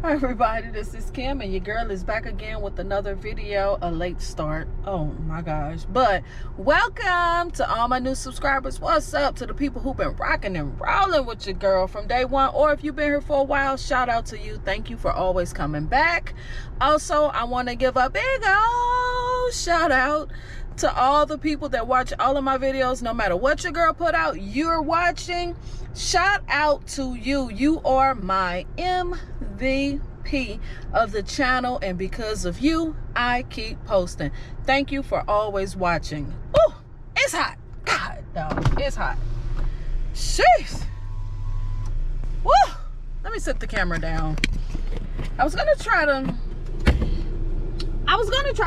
Hi everybody, this is Kim and your girl is back again with another video. A late start, oh my gosh, but welcome to all my new subscribers. What's up to the people who've been rocking and rolling with your girl from day one, or if you've been here for a while, shout out to you. Thank you for always coming back. Also, I want to give a big old shout out to all the people that watch all of my videos. No matter what your girl put out, you're watching. Shout out to you. You are my MVP of the channel, and because of you, I keep posting. Thank you for always watching. Oh, it's hot. God, dog, it's hot. Jeez. Woo. Let me set the camera down. I was gonna try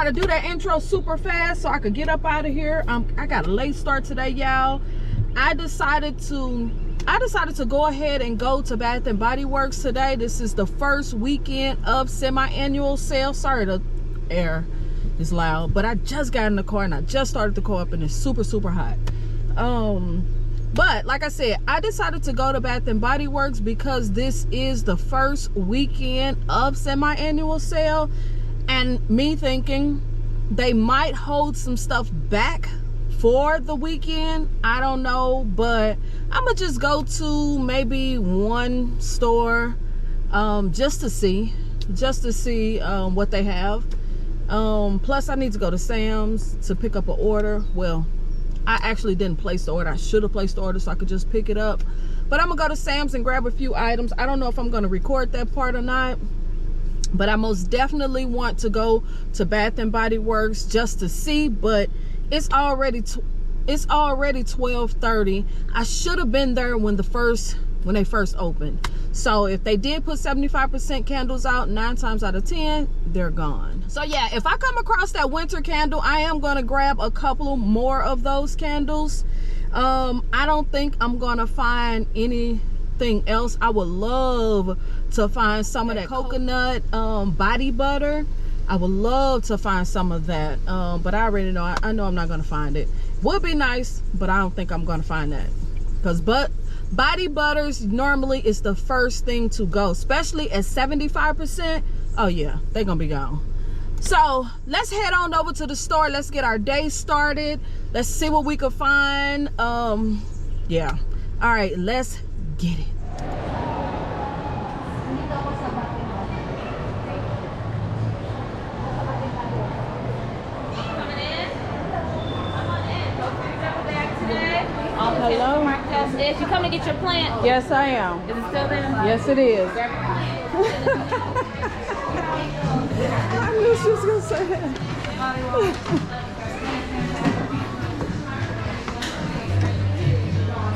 to do that intro super fast so I could get up out of here. I got a late start today, y'all. I decided to go ahead and go to Bath and Body Works today. This is the first weekend of semi-annual sale. Sorry, the air is loud, but I just got in the car and I just started the car up and it's super hot. But like I said, I decided to go to Bath and Body Works because this is the first weekend of semi-annual sale, and me thinking they might hold some stuff back for the weekend. I don't know, but I'm gonna just go to maybe one store just to see what they have. Plus I need to go to Sam's to pick up an order. Well, I actually didn't place the order. I should have placed the order so I could just pick it up, but I'm gonna go to Sam's and grab a few items. I don't know if I'm gonna record that part or not, but I most definitely want to go to Bath and Body Works just to see. But it's already 12:30. I should have been there when they first opened. So if they did put 75% candles out, 9 times out of 10 they're gone. So yeah, if I come across that winter candle, I am gonna grab a couple more of those candles. I don't think I'm gonna find anything else. I would love to find some of that coconut body butter. I would love to find some of that, but I already know, I know I'm not gonna find it. Would be nice, but I don't think I'm gonna find that, because body butters normally is the first thing to go, especially at 75%. Oh yeah, they're gonna be gone. So let's head on over to the store. Let's get our day started. Let's see what we can find. Yeah, all right, let's get it. Hello? You come to get your plant? Yes, I am. Is it still there? Yes, it is. Grab your plant. I knew she was going to say that.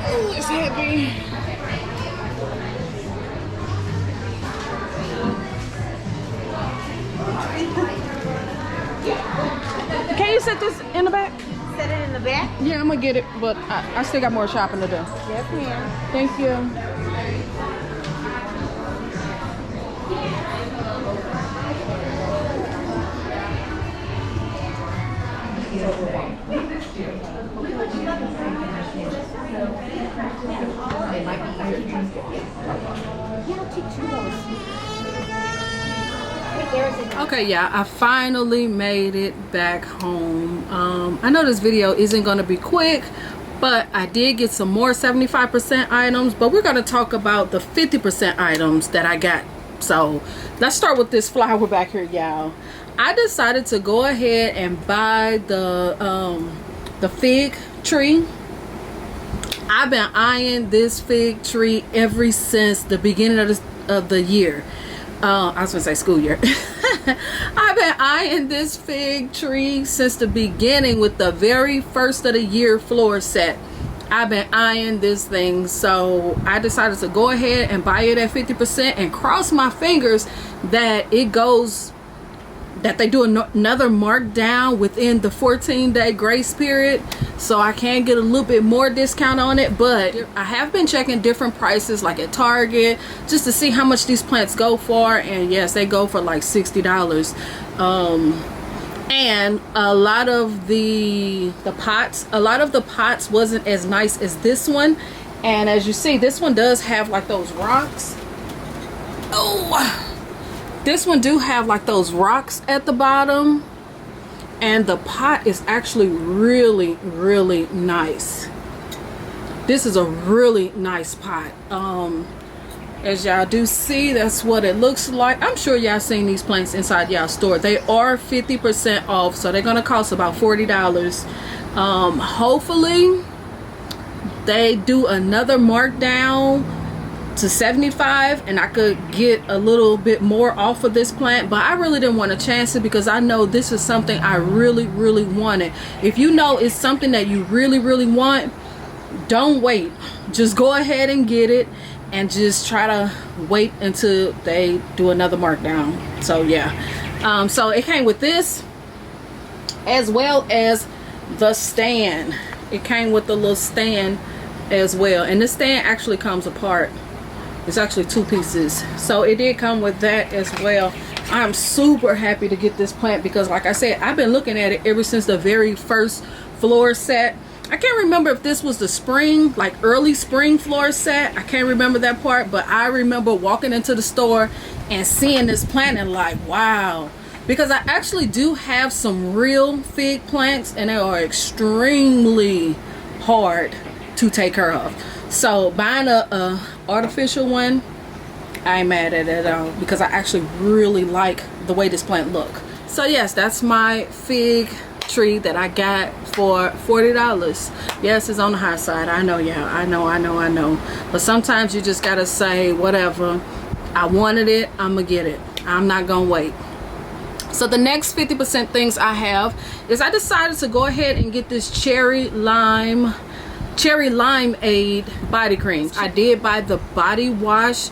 Oh, it's heavy. Can you set this in the back? Set it in the back? Yeah, I'm gonna get it, but I still got more shopping to do. Yes, ma'am. Thank you. Okay, yeah, I finally made it back home. I know this video isn't going to be quick, but I did get some more 75% items, but we're going to talk about the 50% items that I got. So let's start with this flower back here, y'all. I decided to go ahead and buy the fig tree. I've been eyeing this fig tree ever since the beginning of the year. I was gonna say school year. I've been eyeing this fig tree since the beginning with the very first of the year Florissant. I've been eyeing this thing, so I decided to go ahead and buy it at 50% and cross my fingers that it goes, that they do another markdown within the 14-day grace period, so I can get a little bit more discount on it. But I have been checking different prices, like at Target, just to see how much these plants go for, and yes, they go for like $60. And a lot of the pots wasn't as nice as this one, and as you see, this one does have like those rocks. Oh, This one do have like those rocks at the bottom, and the pot is actually really, really nice. This is a really nice pot. As y'all do see, that's what it looks like. I'm sure y'all seen these plants inside y'all store. They are 50% off, so they're gonna cost about $40. Hopefully they do another markdown to $75 and I could get a little bit more off of this plant, but I really didn't want to chance it because I know this is something I really, really wanted. If you know it's something that you really, really want, don't wait. Just go ahead and get it, and just try to wait until they do another markdown. So yeah, so it came with this as well as the stand. It came with the little stand as well, and the stand actually comes apart. It's actually 2 pieces, so it did come with that as well. I'm super happy to get this plant because, like I said, I've been looking at it ever since the very first floor set. I can't remember if this was the spring, like early spring floor set. I can't remember that part, but I remember walking into the store and seeing this plant and like, wow. Because I actually do have some real fig plants, and they are extremely hard to take care of. So buying a artificial one, I ain't mad at it at all because I actually really like the way this plant look. So yes, that's my fig tree that I got for $40. Yes, it's on the high side. I know, yeah, I know. But sometimes you just gotta say, whatever, I wanted it, I'm gonna get it. I'm not gonna wait. So the next 50% things I have is I decided to go ahead and get this cherry limeade body cream. I did buy the body wash.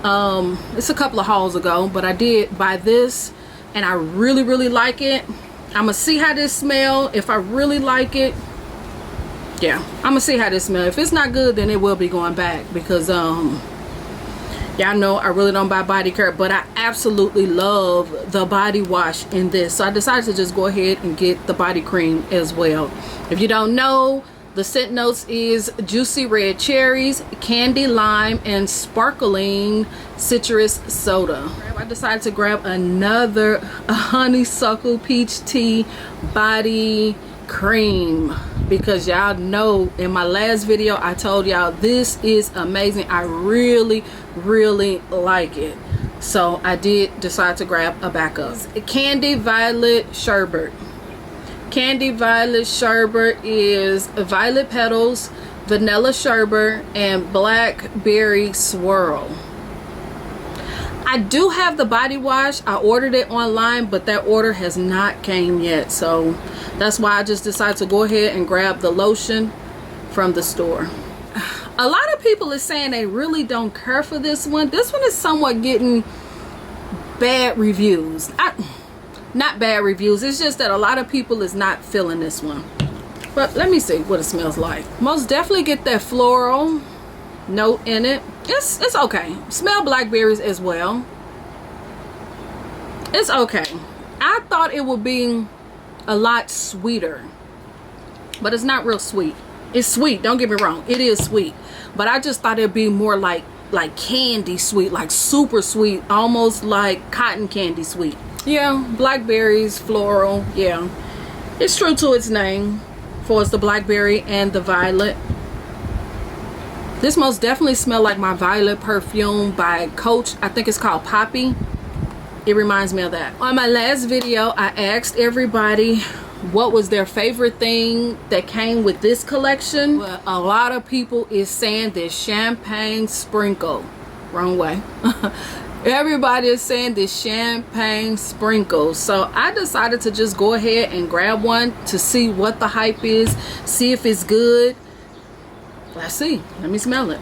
It's a couple of hauls ago, but I did buy this and I really, really like it. I'm gonna see how this smell. If I really like it, yeah, I'm gonna see how this smell. If it's not good, then it will be going back because y'all know I really don't buy body care, but I absolutely love the body wash in this, so I decided to just go ahead and get the body cream as well. If you don't know, the scent notes is juicy red cherries, candy lime, and sparkling citrus soda. I decided to grab another honeysuckle peach tea body cream because y'all know in my last video I told y'all this is amazing. I really, really like it, so I did decide to grab a backup. Candy violet sherbet. Candy violet sherbet is violet petals, vanilla sherbet, and blackberry swirl. I do have the body wash. I ordered it online, but that order has not came yet, so that's why I just decided to go ahead and grab the lotion from the store. A lot of people are saying they really don't care for this one. This one is somewhat getting bad reviews. Not bad reviews, it's just that a lot of people is not feeling this one. But let me see what it smells like. Most definitely get that floral note in it. It's okay. Smell blackberries as well. It's okay. I thought it would be a lot sweeter, but it's not real sweet. It's sweet, don't get me wrong, it is sweet, but I just thought it'd be more like candy sweet, like super sweet, almost like cotton candy sweet. Yeah, blackberries, floral, yeah, it's true to its name for it's the blackberry and the violet. This most definitely smells like my violet perfume by Coach. I think it's called Poppy. It reminds me of that. On my last video, I asked everybody what was their favorite thing that came with this collection. Well, a lot of people is saying this champagne sprinkle. Wrong way. Everybody is saying this champagne sprinkle. So I decided to just go ahead and grab one to see what the hype is, see if it's good. Let's see. Let me smell it.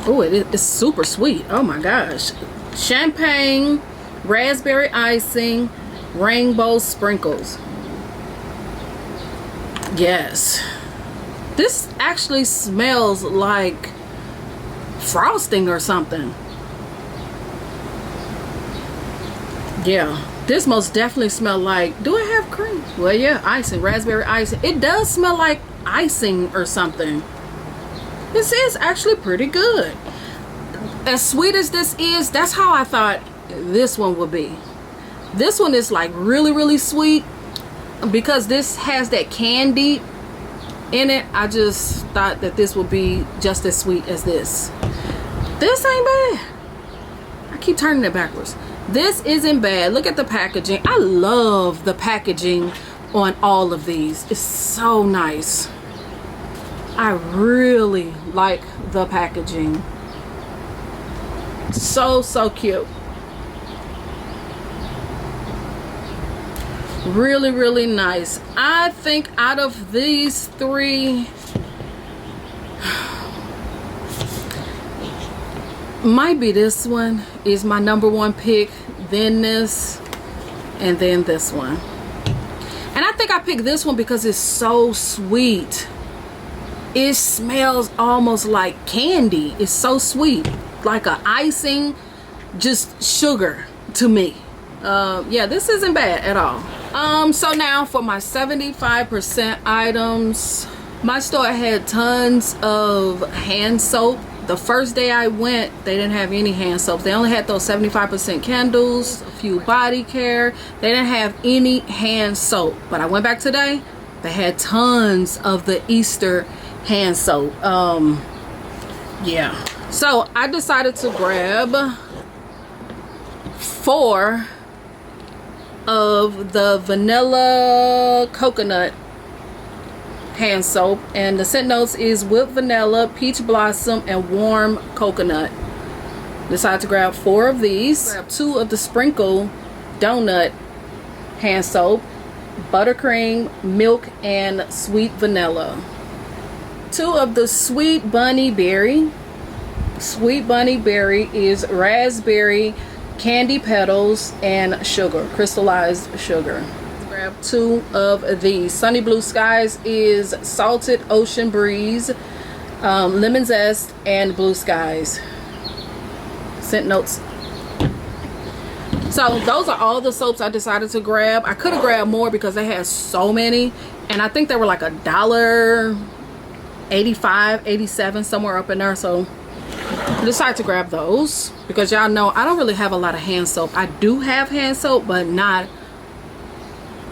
Oh, it's super sweet. Oh my gosh. Champagne, raspberry icing, rainbow sprinkles. Yes. This actually smells like frosting or something. Yeah. This most definitely smells like, do it have cream? Well, yeah, icing, raspberry icing. It does smell like icing or something. This is actually pretty good. as sweet as this is, that's how I thought this one would be. This one is like really, really sweet. Because this has that candy in it, I just thought that this would be just as sweet as this. This ain't bad. I keep turning it backwards. This isn't bad. Look at the packaging. I love the packaging on all of these. It's so nice. I really like the packaging. So cute. Really, really nice. I think out of these three, might be this one is my #1 pick, then this, and then this one. And I think I picked this one because it's so sweet. It smells almost like candy. It's so sweet, like a icing, just sugar to me. Yeah, this isn't bad at all. So now for my 75% items, my store had tons of hand soap. The first day I went, they didn't have any hand soaps. They only had those 75% candles, a few body care. They didn't have any hand soap. But I went back today, they had tons of the Easter hand soap. Yeah. So I decided to grab 4 of the vanilla coconut hand soap, and the scent notes is whipped vanilla, peach blossom, and warm coconut. Decided to grab 4 of these. Grab 2 of the sprinkle donut hand soap, buttercream, milk, and sweet vanilla. 2 of the sweet bunny berry. Sweet bunny berry is raspberry, candy petals, and sugar, crystallized sugar. Grab 2 of these. Sunny Blue Skies is salted ocean breeze, lemon zest, and blue skies. Scent notes. So those are all the soaps I decided to grab. I could have grabbed more because they had so many, and I think they were like $1.85, 87, somewhere up in there. So I decided to grab those because y'all know I don't really have a lot of hand soap. I do have hand soap, but not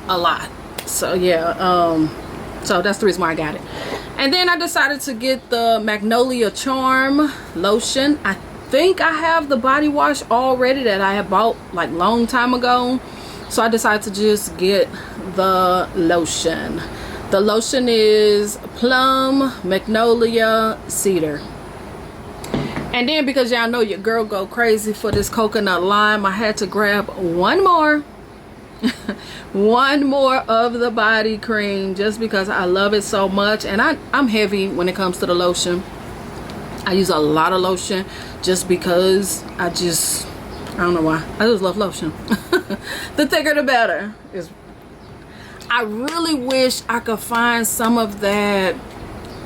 a lot. So yeah, so that's the reason why I got it. And then I decided to get the Magnolia Charm lotion. I think I have the body wash already that I had bought like long time ago, so I decided to just get the lotion. The lotion is plum, magnolia, cedar. And then because y'all know your girl go crazy for this coconut lime, I had to grab one more one more of the body cream just because I love it so much. And I'm heavy when it comes to the lotion. I use a lot of lotion just because I don't know why, I just love lotion. The thicker the better. I really wish I could find some of that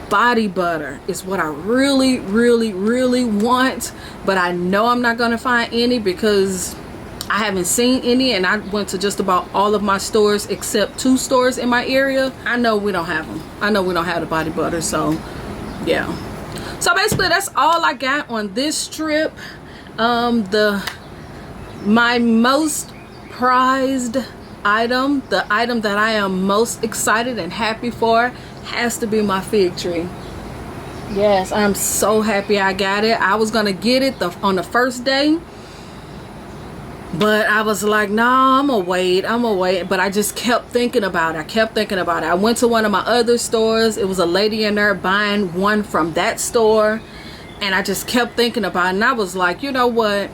body butter. Is what I really want, but I know I'm not gonna find any because I haven't seen any, and I went to just about all of my stores except 2 stores in my area. I know we don't have them. I know we don't have the body butter. So yeah, so basically that's all I got on this trip. My most prized item, the item that I am most excited and happy for, has to be my fig tree. Yes, I'm so happy I got it. I was gonna get it on the first day, but I was like, no, I'm gonna wait. But I just kept thinking about it. I went to one of my other stores. It was a lady in there buying one from that store, and I just kept thinking about it. And I was like, you know what,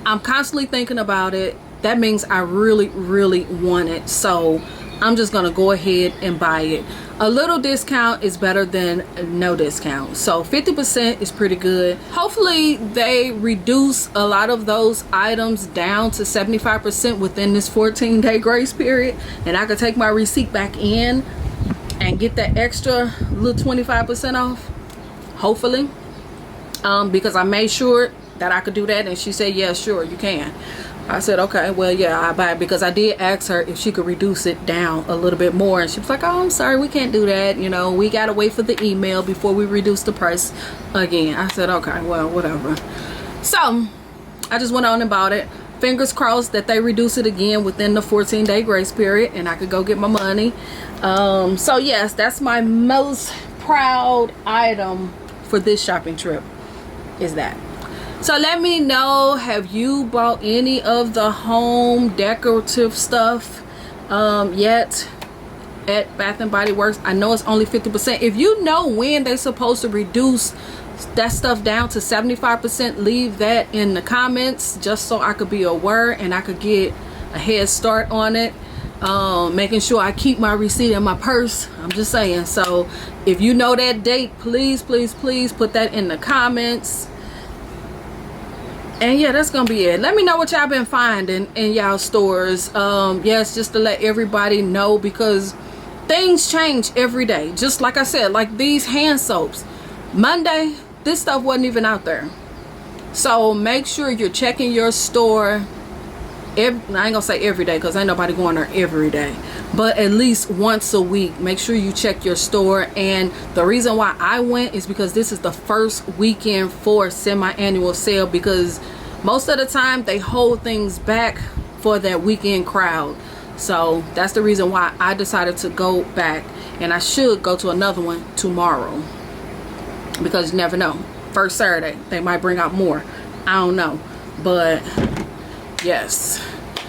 I'm constantly thinking about it. That means I really want it, so I'm just gonna go ahead and buy it. A little discount is better than no discount, so 50% is pretty good. Hopefully they reduce a lot of those items down to 75% within this 14-day grace period, and I could take my receipt back in and get that extra little 25% off, hopefully, because I made sure that I could do that, and she said, yeah, sure, you can. I said, okay, well, yeah, I buy it, because I did ask her if she could reduce it down a little bit more, and she was like, oh, I'm sorry, we can't do that, you know, we gotta wait for the email before we reduce the price again. I said, okay, well, whatever. So I just went on and bought it. Fingers crossed that they reduce it again within the 14-day grace period and I could go get my money. So yes, that's my most proud item for this shopping trip, is that. So let me know, have you bought any of the home decorative stuff yet at Bath and Body Works? I know it's only 50%. If you know when they're supposed to reduce that stuff down to 75%, leave that in the comments just so I could be aware and I could get a head start on it. Making sure I keep my receipt in my purse. I'm just saying. So if you know that date, please put that in the comments. And yeah, that's gonna be it. Let me know what y'all been finding in y'all stores. Yes, just to let everybody know, because things change every day. Just like I said, like these hand soaps, Monday this stuff wasn't even out there. So make sure you're checking your store I ain't gonna say every day because ain't nobody going there every day, but at least once a week. Make sure you check your store. And the reason why I went is because this is the first weekend for semi-annual sale, because most of the time they hold things back for that weekend crowd. So that's the reason why I decided to go back, and I should go to another one tomorrow, because you never know, first Saturday they might bring out more. I don't know, but yes.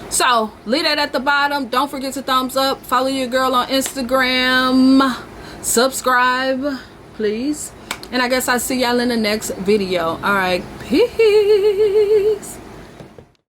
So leave that at the bottom. Don't forget to thumbs up, follow your girl on Instagram, subscribe please, and I guess I'll see y'all in the next video. All right, peace.